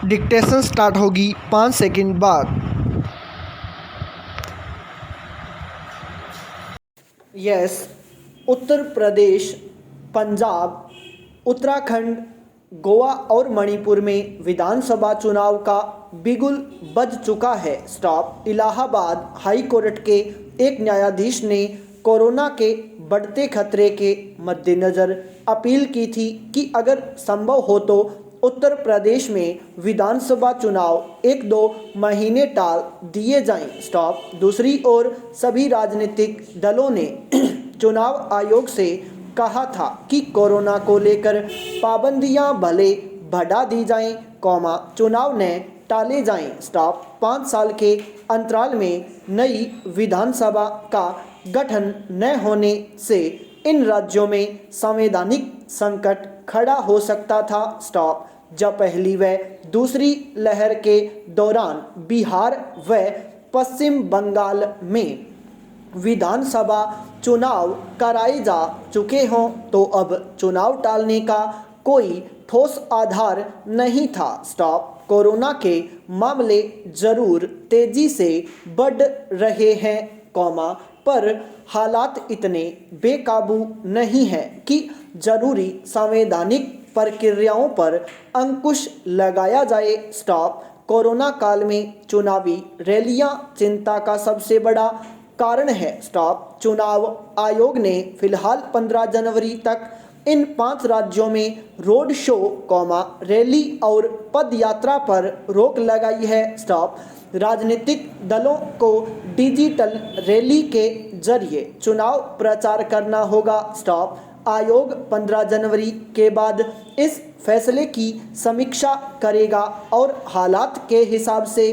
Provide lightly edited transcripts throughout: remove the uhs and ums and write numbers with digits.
Dictation start होगी 5 second बाद। Yes, Uttar Pradesh, Punjab, Uttarakhand, Goa और मणिपुर में विधानसभा चुनाव का बिगुल बज चुका है। स्टॉप। इलाहाबाद हाई कोर्ट के एक न्यायाधीश ने कोरोना के बढ़ते खतरे के मद्देनज़र अपील की थी कि अगर संभव हो तो उत्तर प्रदेश में विधानसभा चुनाव 1-2 महीने टाल दिए जाएं। स्टॉप। दूसरी ओर सभी राजनीतिक दलों ने चुनाव आयोग से कहा था कि कोरोना को लेकर पाबंदियां भले बढ़ा दी जाएं, चुनाव न टाले जाएं। स्टॉप। 5 साल के अंतराल में नई विधानसभा का गठन न होने से इन राज्यों में संवैधानिक संकट खड़ा हो सकता था। स्टॉप। जब पहली व दूसरी लहर के दौरान बिहार व पश्चिम बंगाल में विधानसभा चुनाव कराए जा चुके हों तो अब चुनाव टालने का कोई ठोस आधार नहीं था। स्टॉप। कोरोना के मामले जरूर तेजी से बढ़ रहे हैं, पर हालात इतने बेकाबू नहीं हैं कि जरूरी संवैधानिक प्रक्रियाओं पर अंकुश लगाया जाए। स्टॉप। कोरोना काल में चुनावी रैलियां चिंता का सबसे बड़ा कारण है। स्टॉप। चुनाव आयोग ने फिलहाल 15 जनवरी तक इन 5 राज्यों में रोड शो, रैली और पदयात्रा पर रोक लगाई है। स्टॉप। राजनीतिक दलों को डिजिटल रैली के जरिए चुनाव प्रचार करना होगा। स्टॉप। आयोग 15 जनवरी के बाद इस फैसले की समीक्षा करेगा और हालात के हिसाब से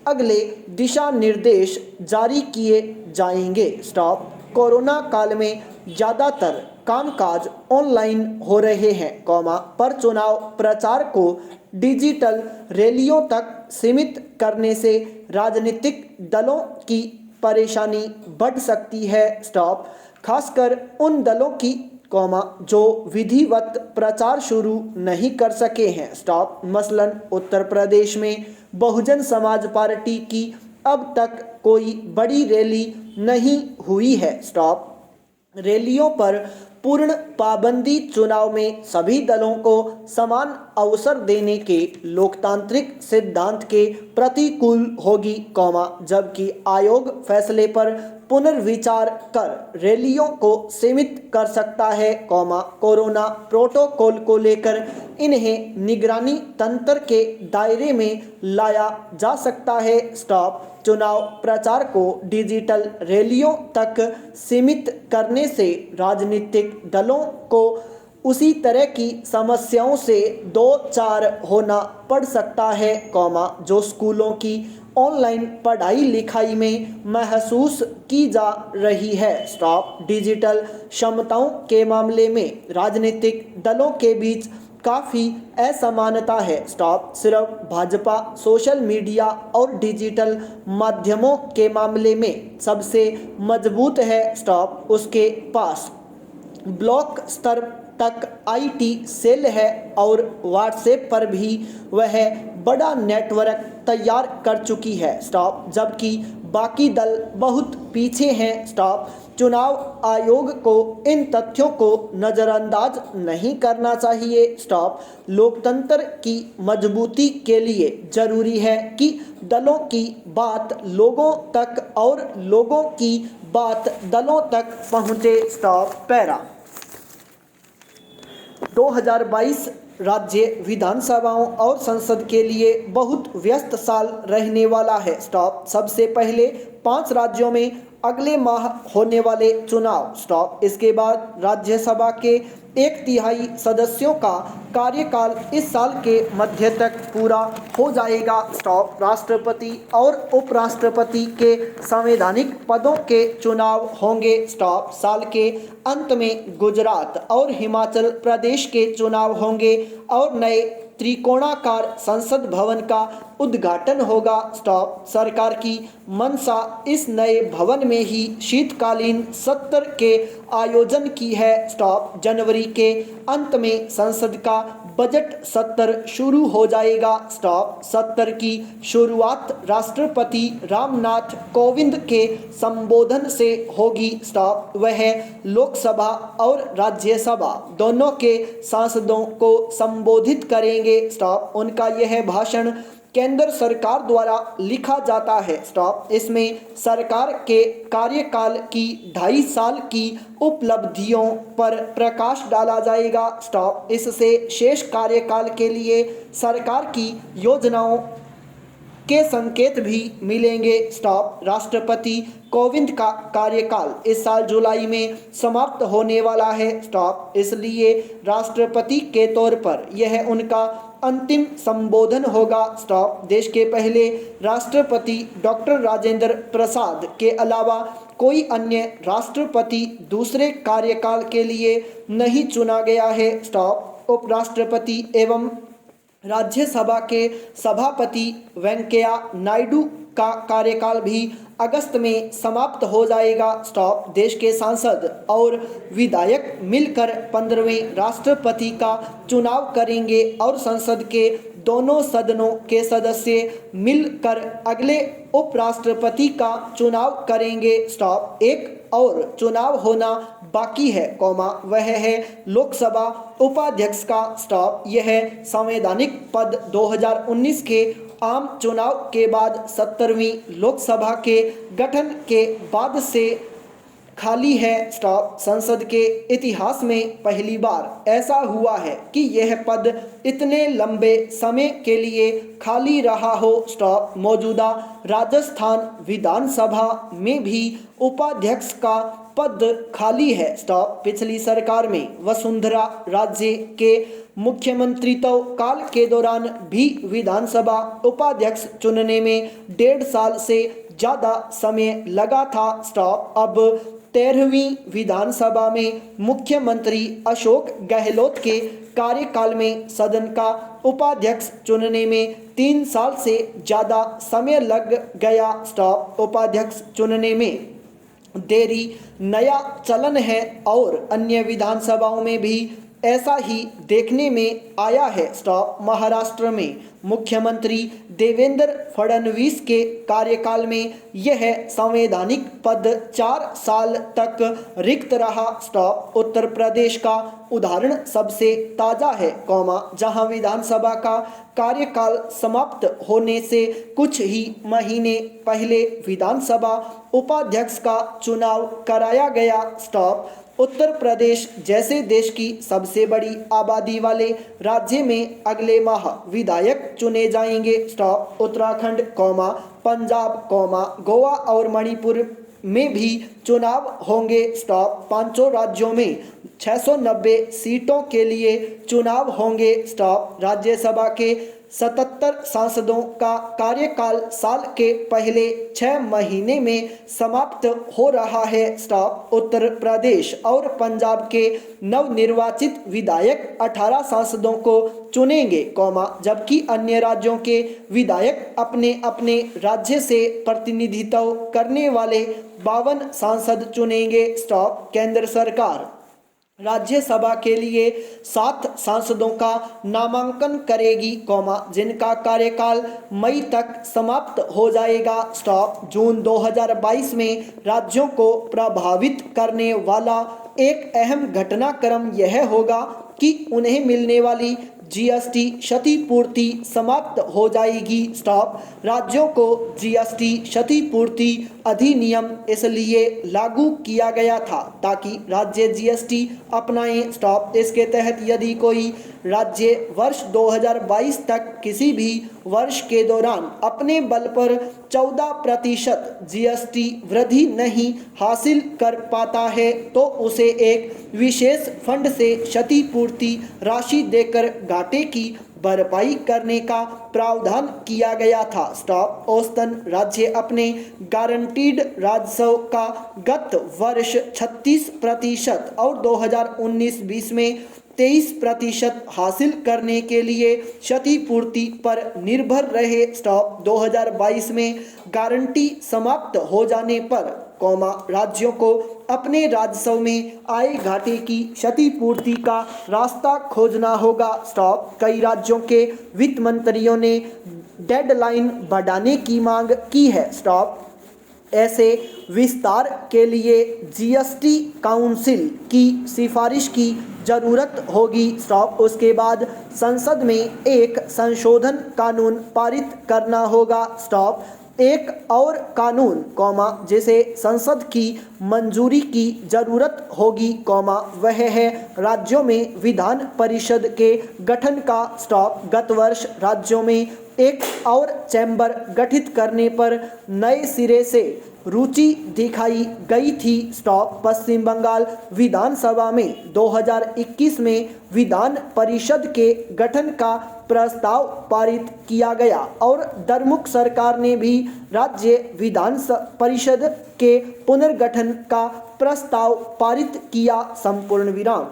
अगले दिशा निर्देश जारी किए जाएंगे। स्टॉप। कोरोना काल में ज़्यादातर कामकाज ऑनलाइन हो रहे हैं, पर चुनाव प्रचार को डिजिटल रैलियों तक सीमित करने से राजनीतिक दलों की परेशानी बढ़ सकती है। स्टॉप। खासकर उन दलों की जो विधिवत प्रचार शुरू नहीं कर सके हैं। स्टॉप। मसलन उत्तर प्रदेश में बहुजन समाज पार्टी की अब तक कोई बड़ी रैली नहीं हुई है। स्टॉप। रैलियों पर पूर्ण पाबंदी चुनाव में सभी दलों को समान अवसर देने के लोकतांत्रिक सिद्धांत के प्रतिकूल होगी, जबकि आयोग फैसले पर पुनर्विचार कर रैलियों को सीमित कर सकता है, कोरोना प्रोटोकॉल को लेकर इन्हें निगरानी तंत्र के दायरे में लाया जा सकता है। स्टॉप। चुनाव प्रचार को डिजिटल रैलियों तक सीमित करने से राजनीतिक दलों को उसी तरह की समस्याओं से दो चार होना पड़ सकता है, जो स्कूलों की ऑनलाइन पढ़ाई लिखाई में महसूस की जा रही है। स्टॉप। डिजिटल क्षमताओं के मामले में राजनीतिक दलों के बीच काफ़ी असमानता है। स्टॉप। सिर्फ भाजपा सोशल मीडिया और डिजिटल माध्यमों के मामले में सबसे मजबूत है। स्टॉप। उसके पास ब्लॉक स्तर तक आईटी सेल है और व्हाट्सएप पर भी वह बड़ा नेटवर्क तैयार कर चुकी है। स्टॉप। जबकि बाकी दल बहुत पीछे हैं। स्टॉप। चुनाव आयोग को इन तथ्यों को नज़रअंदाज नहीं करना चाहिए। स्टॉप। लोकतंत्र की मजबूती के लिए जरूरी है कि दलों की बात लोगों तक और लोगों की बात दलों तक पहुँचे। स्टॉप। पैरा 2022 राज्य विधानसभाओं और संसद के लिए बहुत व्यस्त साल रहने वाला है। स्टॉप। सबसे पहले 5 राज्यों में अगले माह होने वाले चुनाव। स्टॉप। इसके बाद राज्यसभा के 1/3 सदस्यों का कार्यकाल इस साल के मध्य तक पूरा हो जाएगा। स्टॉप। राष्ट्रपति और उपराष्ट्रपति के संवैधानिक पदों के चुनाव होंगे। स्टॉप। साल के अंत में गुजरात और हिमाचल प्रदेश के चुनाव होंगे और नए त्रिकोणाकार संसद भवन का उद्घाटन होगा। स्टॉप। सरकार की मंशा इस नए भवन में ही शीतकालीन सत्र के आयोजन की है। स्टॉप। जनवरी के अंत में संसद का बजट सत्र शुरू हो जाएगा। स्टॉप। सत्र की शुरुआत राष्ट्रपति रामनाथ कोविंद के संबोधन से होगी। स्टॉप। वह लोकसभा और राज्यसभा दोनों के सांसदों को संबोधित करेंगे। स्टॉप। उनका यह भाषण केंद्र सरकार द्वारा लिखा जाता है। स्टॉप। इसमें सरकार के कार्यकाल की 2.5 साल की उपलब्धियों पर प्रकाश डाला जाएगा। स्टॉप। इससे शेष कार्यकाल के लिए सरकार की योजनाओं के संकेत भी मिलेंगे। स्टॉप। राष्ट्रपति कोविंद का कार्यकाल इस साल जुलाई में समाप्त होने वाला है। स्टॉप। इसलिए राष्ट्रपति के तौर पर यह उनका अंतिम संबोधन होगा। स्टॉप। देश के पहले राष्ट्रपति डॉक्टर राजेंद्र प्रसाद के अलावा कोई अन्य राष्ट्रपति दूसरे कार्यकाल के लिए नहीं चुना गया है। स्टॉप। उपराष्ट्रपति एवं राज्यसभा के सभापति वेंकैया नायडू का कार्यकाल भी अगस्त में समाप्त हो जाएगा। स्टॉप। देश के सांसद और विधायक मिलकर 15वें राष्ट्रपति का चुनाव करेंगे और संसद के दोनों सदनों के सदस्य मिलकर अगले उपराष्ट्रपति का चुनाव करेंगे। स्टॉप। एक और चुनाव होना बाकी है, वह है लोकसभा उपाध्यक्ष का। स्टॉप। यह संवैधानिक पद 2019 के आम चुनाव के बाद 17वीं लोकसभा के गठन के बाद से खाली है। स्टॉप। संसद के इतिहास में पहली बार ऐसा हुआ है कि यह पद इतने लंबे समय के लिए खाली रहा हो। स्टॉप। मौजूदा राजस्थान विधानसभा में भी उपाध्यक्ष का पद खाली है। स्टॉप। पिछली सरकार में वसुंधरा राजे के मुख्यमंत्रित्व काल के दौरान भी विधानसभा उपाध्यक्ष चुनने में 1.5 साल से ज़्यादा समय लगा था। स्टॉप। अब 13वीं विधानसभा में मुख्यमंत्री अशोक गहलोत के कार्यकाल में सदन का उपाध्यक्ष चुनने में 3 साल से ज़्यादा समय लग गया। स्टॉप। उपाध्यक्ष चुनने में देरी नया चलन है और अन्य विधानसभाओं में भी ऐसा ही देखने में आया है। स्टॉप। महाराष्ट्र में मुख्यमंत्री देवेंद्र फडणवीस के कार्यकाल में यह संवैधानिक पद 4 साल तक रिक्त रहा। स्टॉप। उत्तर प्रदेश का उदाहरण सबसे ताज़ा है, जहां विधानसभा का कार्यकाल समाप्त होने से कुछ ही महीने पहले विधानसभा उपाध्यक्ष का चुनाव कराया गया। स्टॉप। उत्तर प्रदेश जैसे देश की सबसे बड़ी आबादी वाले राज्य में अगले माह विधायक चुने जाएंगे। स्टॉप। उत्तराखंड, पंजाब, गोवा और मणिपुर में भी चुनाव होंगे। स्टॉप। 5 राज्यों में 690 सीटों के लिए चुनाव होंगे। स्टॉप। राज्यसभा के 77 सांसदों का कार्यकाल साल के पहले 6 महीने में समाप्त हो रहा है। स्टॉप। उत्तर प्रदेश और पंजाब के नवनिर्वाचित विधायक 18 सांसदों को चुनेंगे, जबकि अन्य राज्यों के विधायक अपने अपने राज्य से प्रतिनिधित्व करने वाले 52 सांसद चुनेंगे। स्टॉप। केंद्र सरकार राज्यसभा के लिए 7 सांसदों का नामांकन करेगी, जिनका कार्यकाल मई तक समाप्त हो जाएगा। स्टॉप। जून 2022 में राज्यों को प्रभावित करने वाला एक अहम घटनाक्रम यह होगा कि उन्हें मिलने वाली जीएसटी क्षतिपूर्ति समाप्त हो जाएगी। स्टॉप। राज्यों को जीएसटी क्षतिपूर्ति अधिनियम इसलिए लागू किया गया था ताकि राज्य जीएसटी अपनाएं। स्टॉप। इसके तहत यदि कोई राज्य वर्ष 2022 तक किसी भी वर्ष के दौरान अपने बल पर 14% जीएसटी वृद्धि नहीं हासिल कर पाता है तो उसे एक विशेष फंड से क्षतिपूर्ति राशि देकर घाटे की भरपाई करने का प्रावधान किया गया था। स्टॉप। औसतन राज्य अपने गारंटीड राजस्व का गत वर्ष 36% और 2019-20 में 23% हासिल करने के लिए क्षतिपूर्ति पर निर्भर रहे। स्टॉप। 2022 में गारंटी समाप्त हो जाने पर राज्यों को अपने राजस्व में आय घाटे की क्षतिपूर्ति का रास्ता खोजना होगा। स्टॉप। कई राज्यों के वित्त मंत्रियों ने डेडलाइन बढ़ाने की मांग की है। स्टॉप। ऐसे विस्तार के लिए जीएसटी काउंसिल की सिफारिश की जरूरत होगी। स्टॉप। उसके बाद संसद में एक संशोधन कानून पारित करना होगा। स्टॉप। एक और कानून जिसे संसद की मंजूरी की जरूरत होगी वह है राज्यों में विधान परिषद के गठन का। स्टॉप। गत वर्ष राज्यों में एक और चैम्बर गठित करने पर नए सिरे से रुचि दिखाई गई थी। स्टॉप। पश्चिम बंगाल विधानसभा में 2021 में विधान परिषद के गठन का प्रस्ताव पारित किया गया और द्रमुक सरकार ने भी राज्य विधान परिषद के पुनर्गठन का प्रस्ताव पारित किया। संपूर्ण विराम।